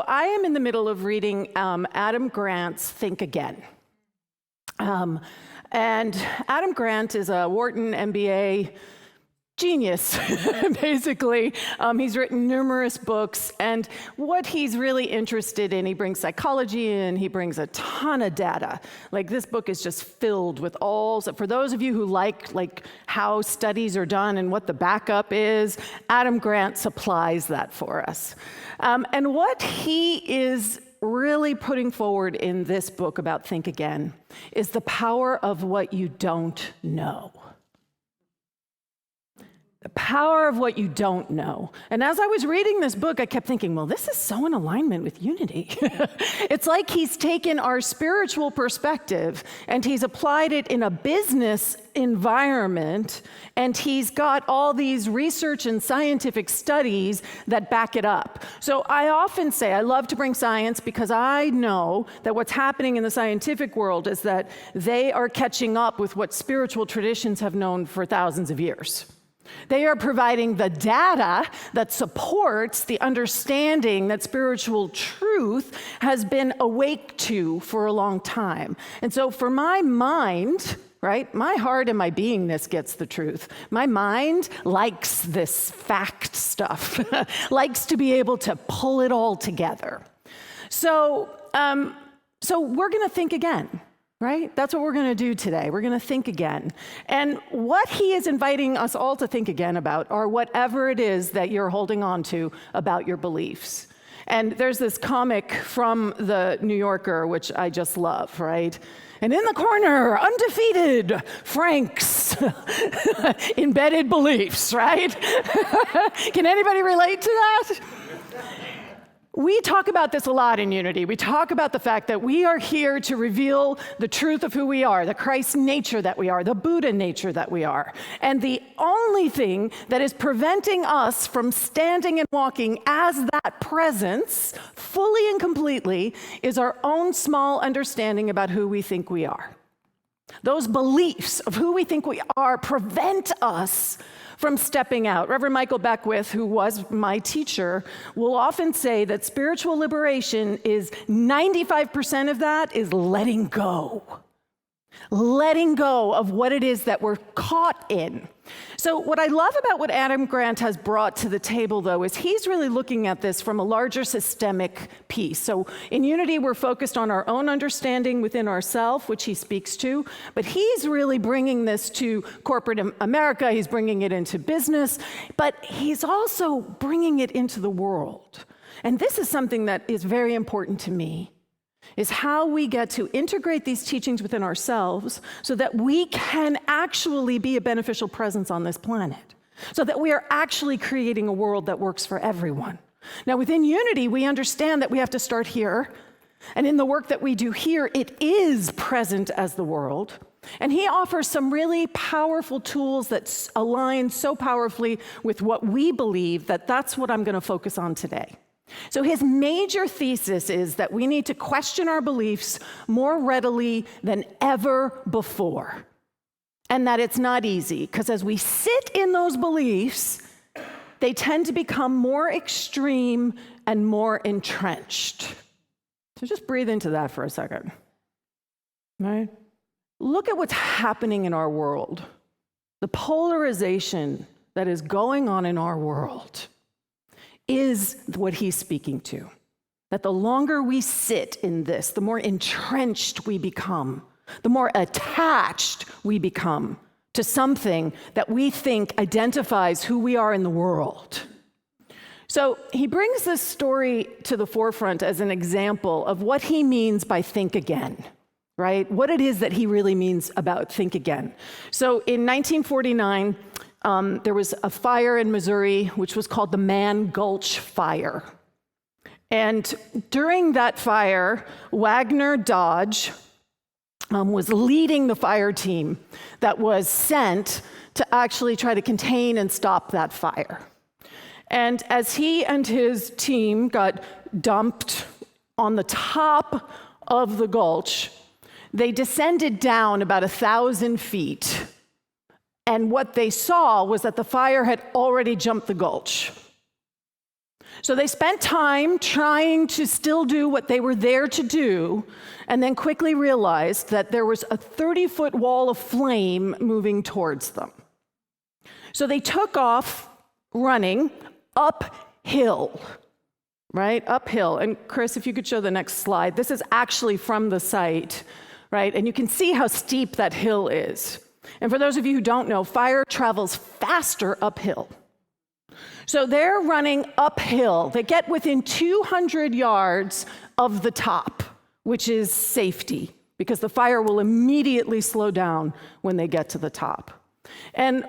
I am in the middle of reading Adam Grant's Think Again. And Adam Grant is a Wharton MBA genius, basically. He's written numerous books, and what he's really interested in, he brings psychology in, he brings a ton of data. Like, this book is just filled with for those of you who like how studies are done and what the backup is, Adam Grant supplies that for us. And what he is really putting forward in this book about Think Again is the power of what you don't know. The power of what you don't know. And as I was reading this book, I kept thinking, well, this is so in alignment with unity. It's like he's taken our spiritual perspective and he's applied it in a business environment, and he's got all these research and scientific studies that back it up. So I often say I love to bring science because I know that what's happening in the scientific world is that they are catching up with what spiritual traditions have known for thousands of years. They are providing the data that supports the understanding that spiritual truth has been awake to for a long time. And so for my mind, right, my heart and my beingness gets the truth. My mind likes this fact stuff, likes to be able to pull it all together. So we're going to think again. Right? That's what we're going to do today. We're going to think again. And what he is inviting us all to think again about are whatever it is that you're holding on to about your beliefs. And there's this comic from the New Yorker, which I just love, right? And in the corner, undefeated Franks, embedded beliefs, right? Can anybody relate to that? We talk about this a lot in Unity. We talk about the fact that we are here to reveal the truth of who we are, the Christ nature that we are, the Buddha nature that we are. And the only thing that is preventing us from standing and walking as that presence fully and completely is our own small understanding about who we think we are. Those beliefs of who we think we are prevent us from stepping out. Reverend Michael Beckwith, who was my teacher, will often say that spiritual liberation is 95% of that is letting go. Letting go of what it is that we're caught in. So what I love about what Adam Grant has brought to the table, though, is he's really looking at this from a larger systemic piece. So in Unity, we're focused on our own understanding within ourselves, which he speaks to, but he's really bringing this to corporate America, he's bringing it into business, but he's also bringing it into the world. And this is something that is very important to me, is how we get to integrate these teachings within ourselves so that we can actually be a beneficial presence on this planet, so that we are actually creating a world that works for everyone. Now, within Unity, we understand that we have to start here, and in the work that we do here, it is present as the world. And he offers some really powerful tools that align so powerfully with what we believe that that's what I'm going to focus on today. So his major thesis is that we need to question our beliefs more readily than ever before. And that it's not easy, because as we sit in those beliefs, they tend to become more extreme and more entrenched. So just breathe into that for a second. Right? Look at what's happening in our world. The polarization that is going on in our world is what he's speaking to. That the longer we sit in this, the more entrenched we become, the more attached we become to something that we think identifies who we are in the world. So he brings this story to the forefront as an example of what he means by think again, right? What it is that he really means about think again. So in 1949, there was a fire in Missouri, which was called the Gulch Fire. And during that fire, Wagner Dodge was leading the fire team that was sent to actually try to contain and stop that fire. And as he and his team got dumped on the top of the gulch, they descended down about 1,000 feet. And what they saw was that the fire had already jumped the gulch. So they spent time trying to still do what they were there to do, and then quickly realized that there was a 30-foot wall of flame moving towards them. So they took off running uphill, right? Uphill. And Chris, if you could show the next slide. This is actually from the site, right? And you can see how steep that hill is. And for those of you who don't know, fire travels faster uphill. So they're running uphill. They get within 200 yards of the top, which is safety, because the fire will immediately slow down when they get to the top. And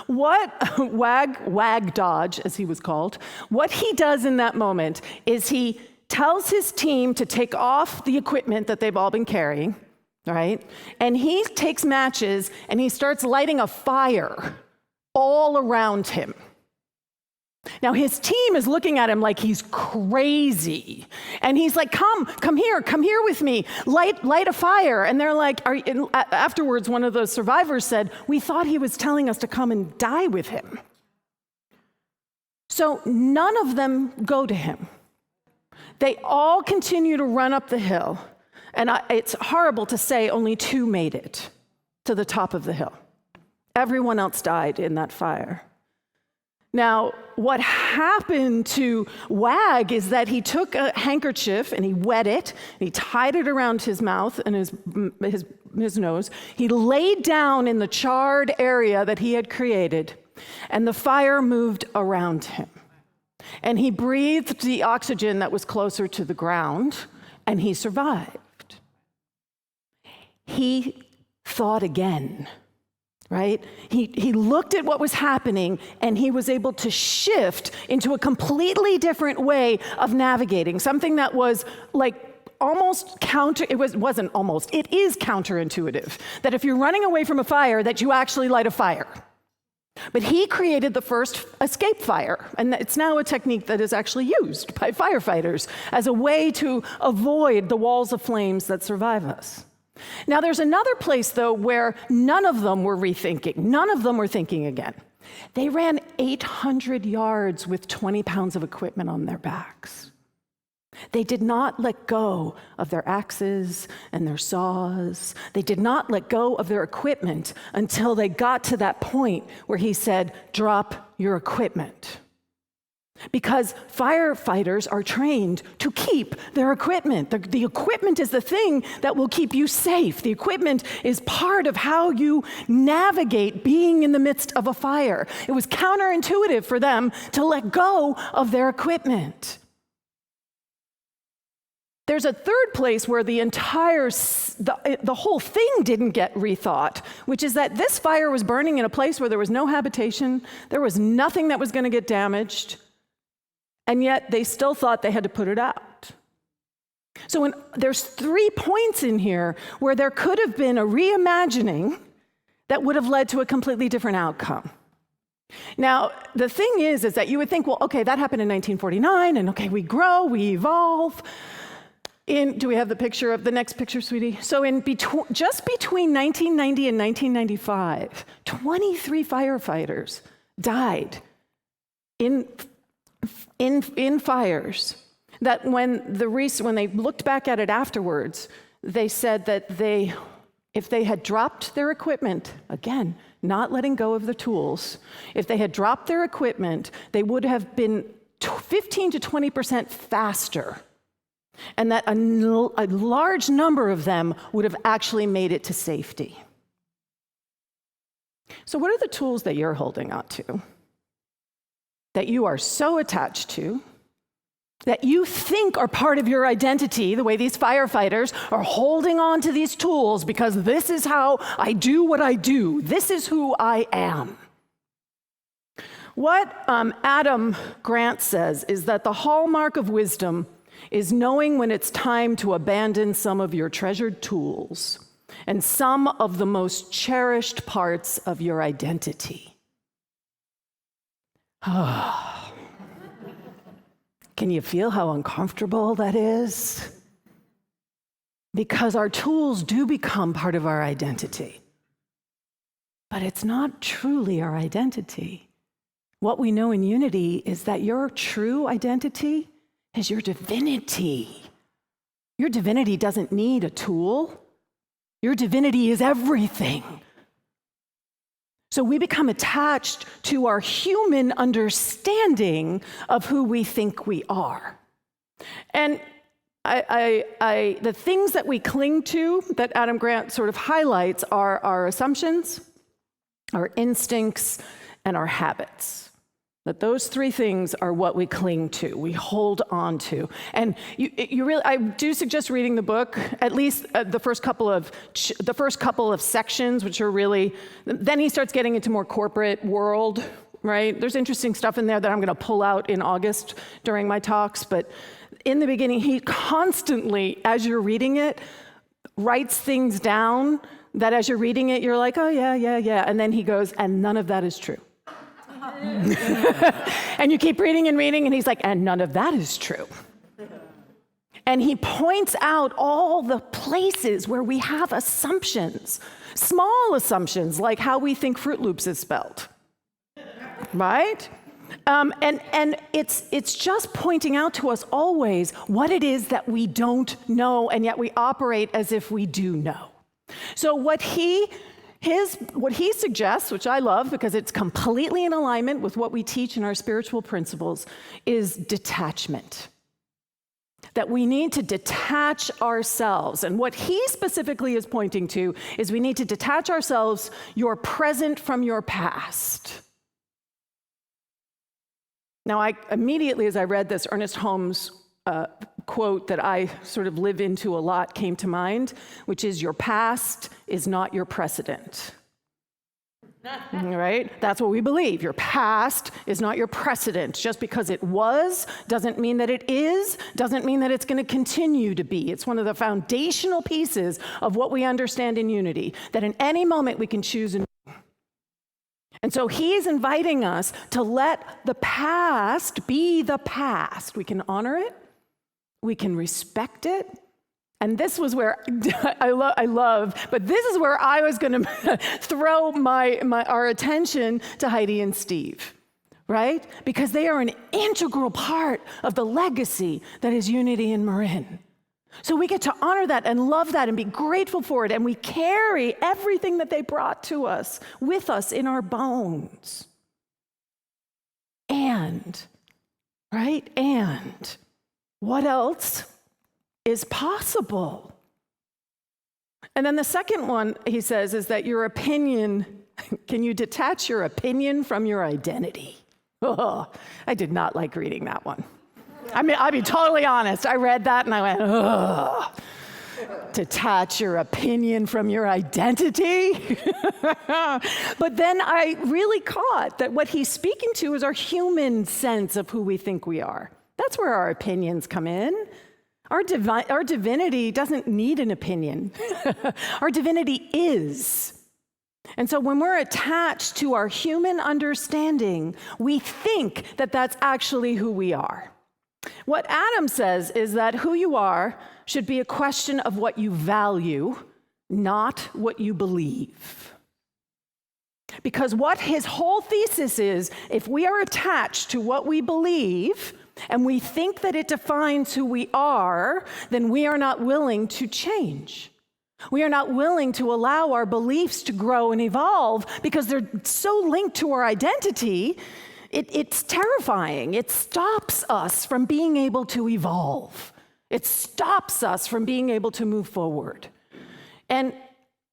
what Wag Dodge, as he was called, what he does in that moment is he tells his team to take off the equipment that they've all been carrying, right? And he takes matches and he starts lighting a fire all around him. Now, his team is looking at him like he's crazy. And he's like, come here with me, light a fire. And they're like, afterwards, one of the survivors said, we thought he was telling us to come and die with him. So none of them go to him. They all continue to run up the hill. And it's horrible to say only 2 made it to the top of the hill. Everyone else died in that fire. Now, what happened to Wag is that he took a handkerchief and he wet it, and he tied it around his mouth and his nose. He laid down in the charred area that he had created, and the fire moved around him. And he breathed the oxygen that was closer to the ground, and he survived. He thought again. Right? He looked at what was happening, and he was able to shift into a completely different way of navigating, something that was like almost it is counterintuitive, that if you're running away from a fire, that you actually light a fire. But he created the first escape fire, and it's now a technique that is actually used by firefighters as a way to avoid the walls of flames that survive us. Now, there's another place, though, where none of them were rethinking. None of them were thinking again. They ran 800 yards with 20 pounds of equipment on their backs. They did not let go of their axes and their saws. They did not let go of their equipment until they got to that point where he said, drop your equipment. Because firefighters are trained to keep their equipment. The equipment is the thing that will keep you safe. The equipment is part of how you navigate being in the midst of a fire. It was counterintuitive for them to let go of their equipment. There's a third place where the whole thing didn't get rethought, which is that this fire was burning in a place where there was no habitation, there was nothing that was going to get damaged, and yet they still thought they had to put it out. So there's 3 points in here where there could have been a reimagining that would have led to a completely different outcome. Now, the thing is that you would think, well, okay, that happened in 1949, and okay, we grow, we evolve. Do we have the picture of the next picture, sweetie? So just between 1990 and 1995, 23 firefighters died in fires. That when they looked back at it afterwards, they said that if they had dropped their equipment, again, not letting go of the tools, if they had dropped their equipment, they would have been 15 to 20% faster. And that a large number of them would have actually made it to safety. So what are the tools that you're holding on to, that you are so attached to, that you think are part of your identity, the way these firefighters are holding on to these tools because this is how I do what I do, this is who I am? What Adam Grant says is that the hallmark of wisdom is knowing when it's time to abandon some of your treasured tools and some of the most cherished parts of your identity. Can you feel how uncomfortable that is? Because our tools do become part of our identity. But it's not truly our identity. what we know in unity is that your true identity is your divinity. Your divinity doesn't need a tool. Your divinity is everything. So we become attached to our human understanding of who we think we are. And the things that we cling to that Adam Grant sort of highlights are our assumptions, our instincts, and our habits. That those three things are what we cling to, we hold on to. And I do suggest reading the book, at least the first couple of sections, which are really, then he starts getting into more corporate world, right? There's interesting stuff in there that I'm gonna pull out in August during my talks, but in the beginning, he constantly, as you're reading it, writes things down that as you're reading it, you're like, oh yeah. And then he goes, and none of that is true. And you keep reading, and he's like, and none of that is true. And he points out all the places where we have assumptions, small assumptions, like how we think Fruit Loops is spelled, right? And it's just pointing out to us always what it is that we don't know, and yet we operate as if we do know. So what he suggests, which I love because it's completely in alignment with what we teach in our spiritual principles, is detachment. That we need to detach ourselves. And what he specifically is pointing to is we need to detach ourselves, your present from your past. Now, I immediately, as I read this, Ernest Holmes' quote that I sort of live into a lot came to mind, which is, your past is not your precedent. Right? That's what we believe. Your past is not your precedent. Just because it was doesn't mean that it is, doesn't mean that it's going to continue to be. It's one of the foundational pieces of what we understand in unity, that in any moment we can choose. And so he's inviting us to let the past be the past. We can honor it. We can respect it. And this was where I love, but this is where I was going to throw our attention to Heidi and Steve, right? Because they are an integral part of the legacy that is unity in Marin. So we get to honor that and love that and be grateful for it. And we carry everything that they brought to us with us in our bones. And, right? And what else is possible? And then the second one, he says, is that your opinion, can you detach your opinion from your identity? Oh, I did not like reading that one. I mean, I'll be totally honest. I read that and I went, ugh. Detach your opinion from your identity? But then I really caught that what he's speaking to is our human sense of who we think we are. That's where our opinions come in. Our divinity doesn't need an opinion. Our divinity is. And so when we're attached to our human understanding, we think that that's actually who we are. What Adam says is that who you are should be a question of what you value, not what you believe. Because what his whole thesis is, if we are attached to what we believe, and we think that it defines who we are, then we are not willing to change. We are not willing to allow our beliefs to grow and evolve because they're so linked to our identity, it's terrifying. It stops us from being able to evolve. It stops us from being able to move forward. And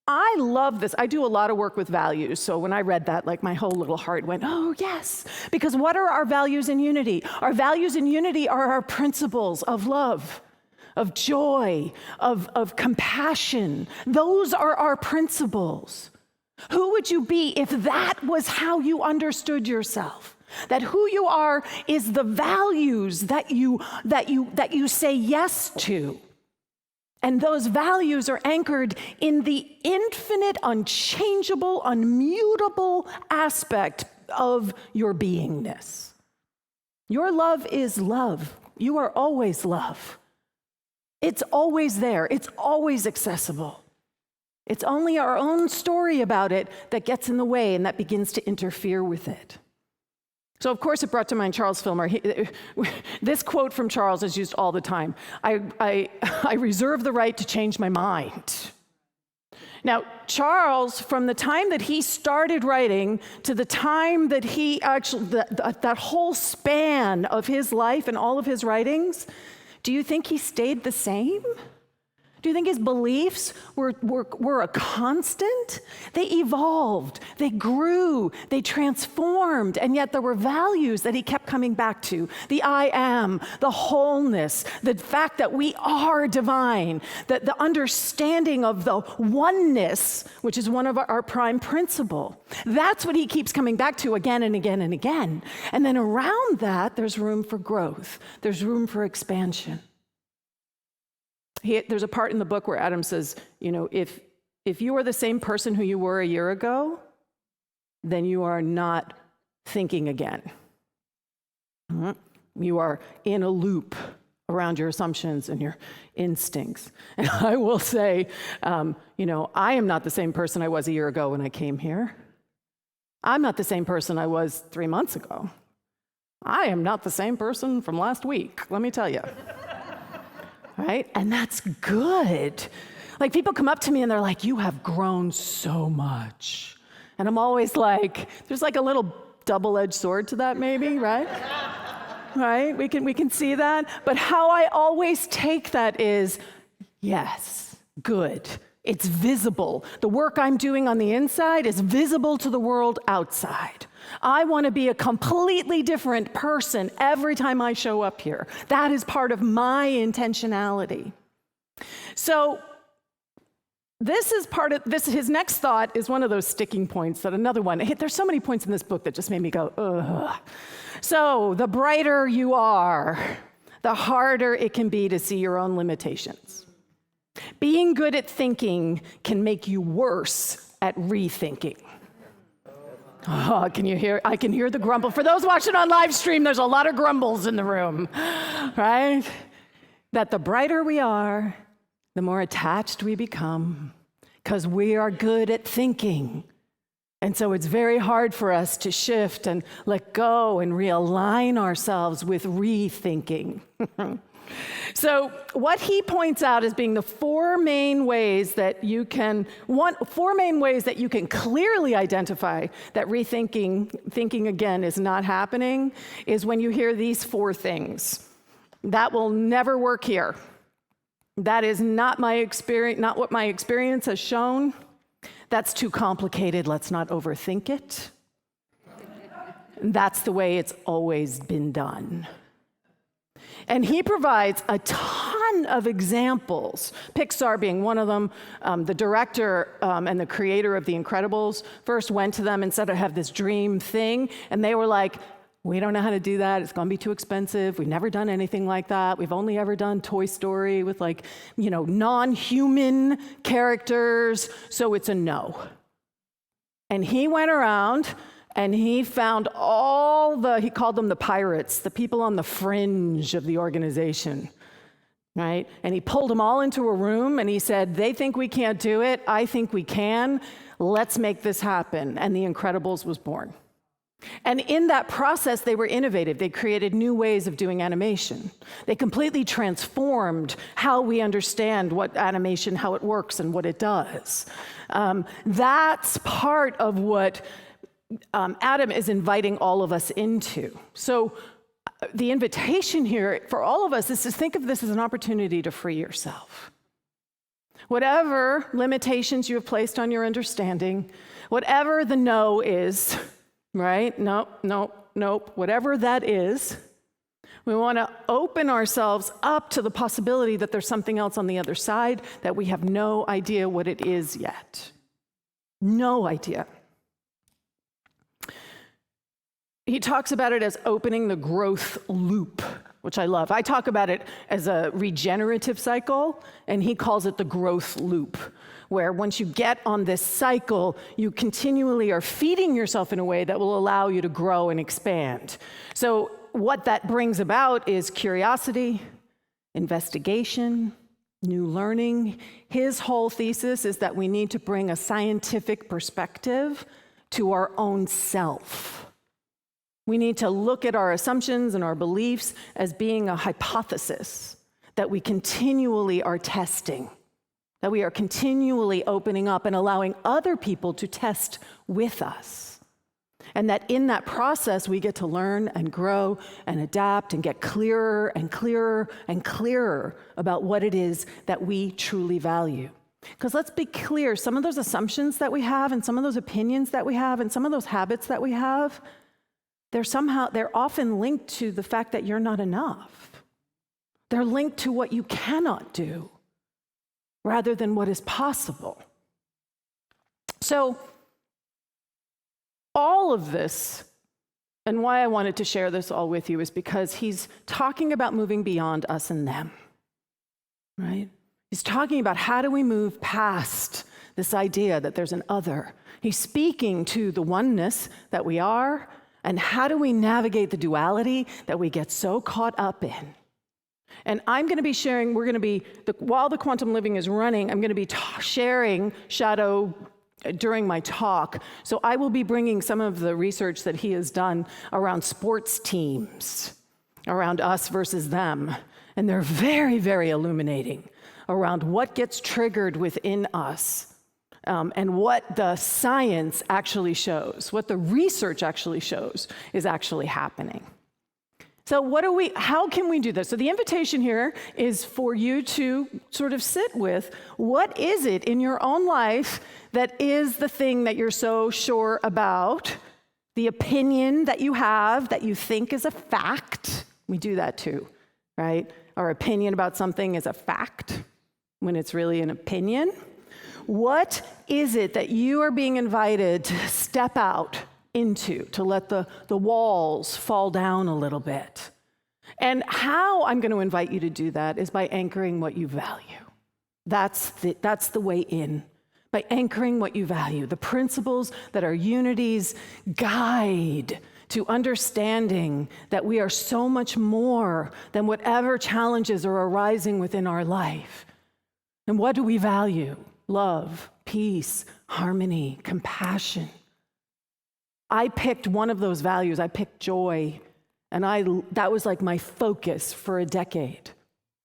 I love this. I do a lot of work with values. So when I read that, like my whole little heart went, oh, yes. Because what are our values in unity? Our values in unity are our principles of love, of joy, of compassion. Those are our principles. Who would you be if that was how you understood yourself? That who you are is the values that you say yes to. And those values are anchored in the infinite, unchangeable, unmutable aspect of your beingness. Your love is love. You are always love. It's always there. It's always accessible. It's only our own story about it that gets in the way and that begins to interfere with it. So, of course, it brought to mind Charles Fillmore. This quote from Charles is used all the time. I reserve the right to change my mind. Now, Charles, from the time that he started writing to the time that he actually, that whole span of his life and all of his writings, do you think he stayed the same? Do you think his beliefs were a constant? They evolved, they grew, they transformed, and yet there were values that he kept coming back to. The I am, the wholeness, the fact that we are divine, the understanding of the oneness, which is one of our prime principle. That's what he keeps coming back to again and again and again. And then around that, there's room for growth. There's room for expansion. There's a part in the book where Adam says, if you are the same person who you were a year ago, then you are not thinking again. You are in a loop around your assumptions and your instincts. And I will say, I am not the same person I was a year ago when I came here. I'm not the same person I was 3 months ago. I am not the same person from last week, let me tell you. Right? And that's good. Like, people come up to me and they're like, you have grown so much. And I'm always like, there's like a little double-edged sword to that maybe, right? Right? We can see that. But how I always take that is, yes, good. It's visible. The work I'm doing on the inside is visible to the world outside. I want to be a completely different person every time I show up here. That is part of my intentionality. So his next thought is one of those sticking points, another one. There's so many points in this book that just made me go, ugh. So the brighter you are, the harder it can be to see your own limitations. Being good at thinking can make you worse at rethinking. Oh, can you hear? I can hear the grumble. For those watching on live stream, there's a lot of grumbles in the room, right? That the brighter we are, the more attached we become, because we are good at thinking. And so it's very hard for us to shift and let go and realign ourselves with rethinking. So what he points out as being the four main ways that you can clearly identify that thinking again is not happening is when you hear these four things. That will never work here. That is not my experience, not what my experience has shown. That's too complicated. Let's not overthink it. That's the way it's always been done. And he provides a ton of examples, Pixar being one of them. The director and the creator of The Incredibles first went to them and said, I have this dream thing. And they were like, we don't know how to do that. It's going to be too expensive. We've never done anything like that. We've only ever done Toy Story with non-human characters. So it's a no. And he went around and he found he called them the pirates, the people on the fringe of the organization, right? And he pulled them all into a room and he said, they think we can't do it. I think we can. Let's make this happen. And The Incredibles was born. And in that process, they were innovative. They created new ways of doing animation. They completely transformed how we understand what animation, how it works and what it does. That's part of what Adam is inviting all of us into. So the invitation here for all of us is to think of this as an opportunity to free yourself. Whatever limitations you have placed on your understanding, whatever the no is, right? Nope, whatever that is, we want to open ourselves up to the possibility that there's something else on the other side that we have no idea what it is yet. No idea. He talks about it as opening the growth loop, which I love. I talk about it as a regenerative cycle, and he calls it the growth loop, where once you get on this cycle, you continually are feeding yourself in a way that will allow you to grow and expand. So what that brings about is curiosity, investigation, new learning. His whole thesis is that we need to bring a scientific perspective to our own self. We need to look at our assumptions and our beliefs as being a hypothesis that we continually are testing, that we are continually opening up and allowing other people to test with us. And that in that process, we get to learn and grow and adapt and get clearer and clearer and clearer about what it is that we truly value. Because let's be clear, some of those assumptions that we have and some of those opinions that we have and some of those habits that we have, they're often linked to the fact that you're not enough. They're linked to what you cannot do rather than what is possible. So all of this, and why I wanted to share this all with you, is because he's talking about moving beyond us and them, right? He's talking about how do we move past this idea that there's an other. He's speaking to the oneness that we are, and how do we navigate the duality that we get so caught up in. And I'm going to be sharing, while the quantum living is running, I'm going to be sharing Shadow during my talk. So I will be bringing some of the research that he has done around sports teams, around us versus them. And they're very, very illuminating around what gets triggered within us. And what the science actually shows, what the research actually shows is actually happening. So how can we do this? So the invitation here is for you to sort of sit with, what is it in your own life that is the thing that you're so sure about, the opinion that you have that you think is a fact? We do that too, right? Our opinion about something is a fact when it's really an opinion. What is it that you are being invited to step out into, to let the walls fall down a little bit? And how I'm going to invite you to do that is by anchoring what you value. That's the way in. By anchoring what you value, the principles that are unity's guide to understanding that we are so much more than whatever challenges are arising within our life. And what do we value? Love, peace, harmony, compassion. I picked one of those values. I picked joy, and that was like my focus for a decade.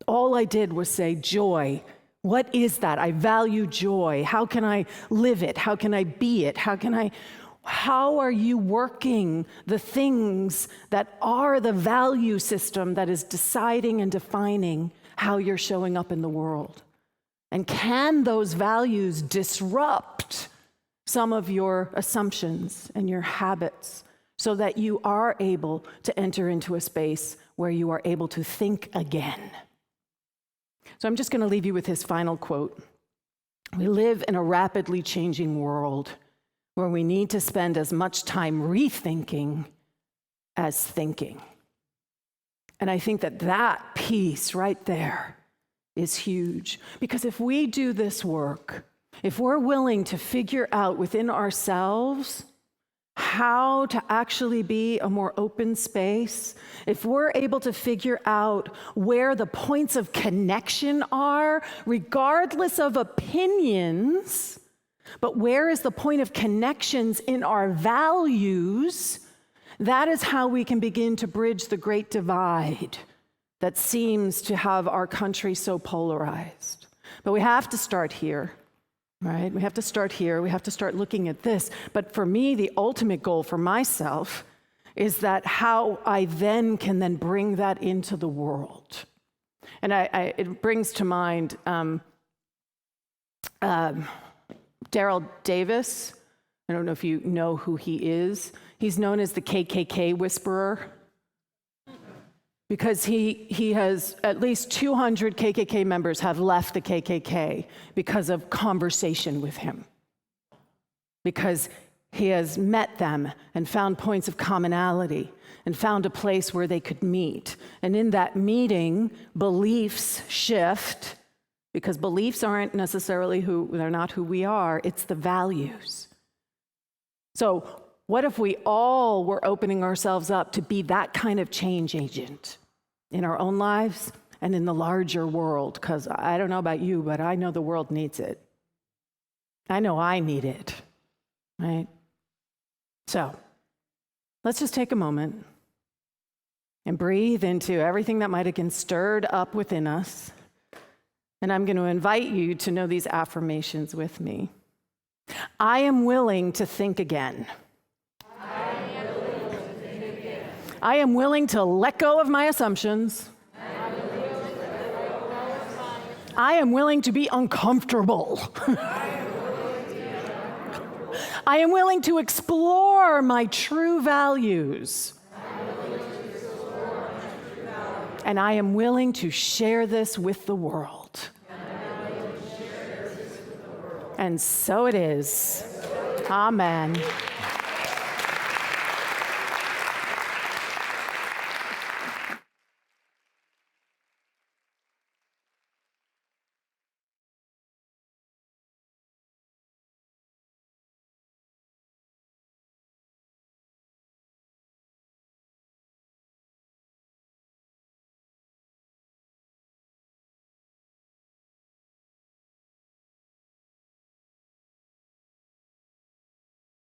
All I did was say joy. What is that? I value joy. How can I live it? How can I be it? How are you working the things that are the value system that is deciding and defining how you're showing up in the world? And can those values disrupt some of your assumptions and your habits so that you are able to enter into a space where you are able to think again? So I'm just going to leave you with his final quote. We live in a rapidly changing world where we need to spend as much time rethinking as thinking. And I think that piece right there is huge. Because if we do this work, if we're willing to figure out within ourselves how to actually be a more open space, if we're able to figure out where the points of connection are, regardless of opinions, but where is the point of connections in our values, that is how we can begin to bridge the great divide that seems to have our country so polarized. But we have to start here, right? We have to start here. We have to start looking at this. But for me, the ultimate goal for myself is that how I then can bring that into the world. And it brings to mind Daryl Davis. I don't know if you know who he is. He's known as the KKK whisperer because he has at least 200 KKK members have left the KKK because of conversation with him. Because he has met them and found points of commonality and found a place where they could meet. And in that meeting, beliefs shift, because beliefs aren't necessarily they're not who we are, it's the values. So what if we all were opening ourselves up to be that kind of change agent in our own lives and in the larger world? Because I don't know about you, but I know the world needs it. I know I need it, right? So let's just take a moment and breathe into everything that might have been stirred up within us. And I'm going to invite you to know these affirmations with me. I am willing to think again. I am willing to let go of my assumptions. I am willing to be uncomfortable. I am willing to explore my true values. And I am willing to share this with the world. And so it is. Amen.